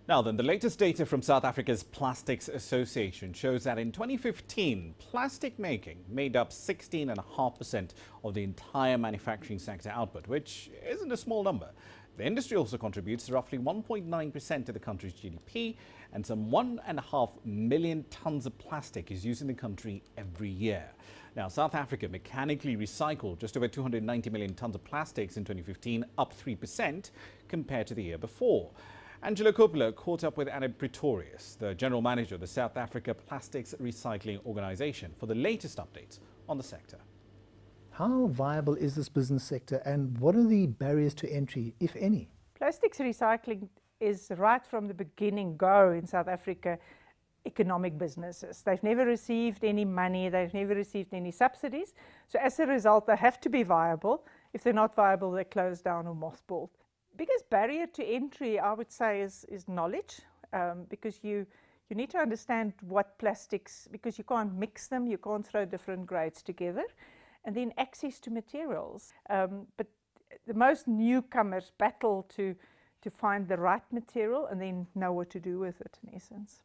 Now then, the latest data from South Africa's Plastics Association shows that in 2015, plastic making made up 16.5% of the entire manufacturing sector output, which isn't a small number. The industry also contributes roughly 1.9% to the country's GDP, and some 1.5 million tons of plastic is used in the country every year. Now, South Africa mechanically recycled just over 290 million tons of plastics in 2015, up 3% compared to the year before. Angelo Coppola caught up with Annebe Pretorius, the General Manager of the South Africa Plastics Recycling Organisation, for the latest updates on the sector. How viable is this business sector and what are the barriers to entry, if any? Plastics recycling is right from the beginning go in South Africa economic businesses. They've never received any money, they've never received any subsidies. So as a result, they have to be viable. If they're not viable, they're closed down or mothballed. Biggest barrier to entry, I would say, is knowledge, because you need to understand what plastics, because you can't mix them, you can't throw different grades together, and then access to materials. But the most newcomers battle to find the right material and then know what to do with it, in essence.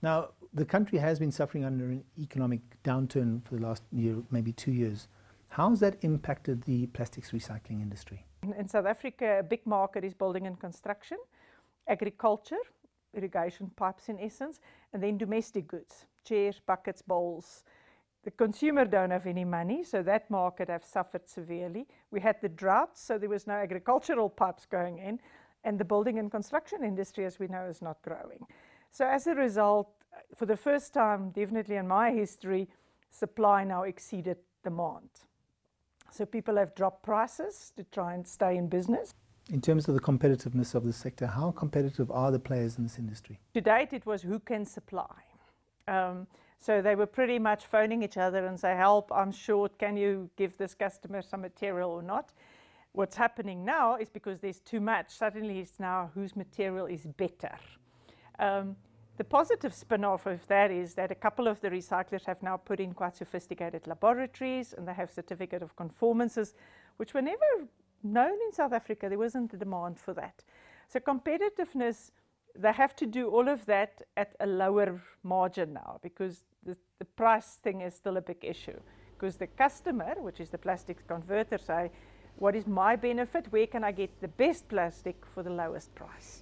Now, the country has been suffering under an economic downturn for the last year, maybe 2 years. How has that impacted the plastics recycling industry? In South Africa, a big market is building and construction, agriculture, irrigation pipes in essence, and then domestic goods, chairs, buckets, bowls. The consumer don't have any money, so that market has suffered severely. We had the drought, so there was no agricultural pipes going in, and the building and construction industry, as we know, is not growing. So as a result, for the first time, definitely in my history, supply now exceeded demand. So people have dropped prices to try and stay in business. In terms of the competitiveness of the sector, how competitive are the players in this industry? To date, it was who can supply. So they were pretty much phoning each other and say, help, I'm short, can you give this customer some material or not? What's happening now is because there's too much, suddenly it's now whose material is better. The positive spin-off of that is that a couple of the recyclers have now put in quite sophisticated laboratories and they have certificate of conformances, which were never known in South Africa. There wasn't the demand for that. So competitiveness, they have to do all of that at a lower margin now because the price thing is still a big issue. Because the customer, which is the plastics converter, say, what is my benefit? Where can I get the best plastic for the lowest price?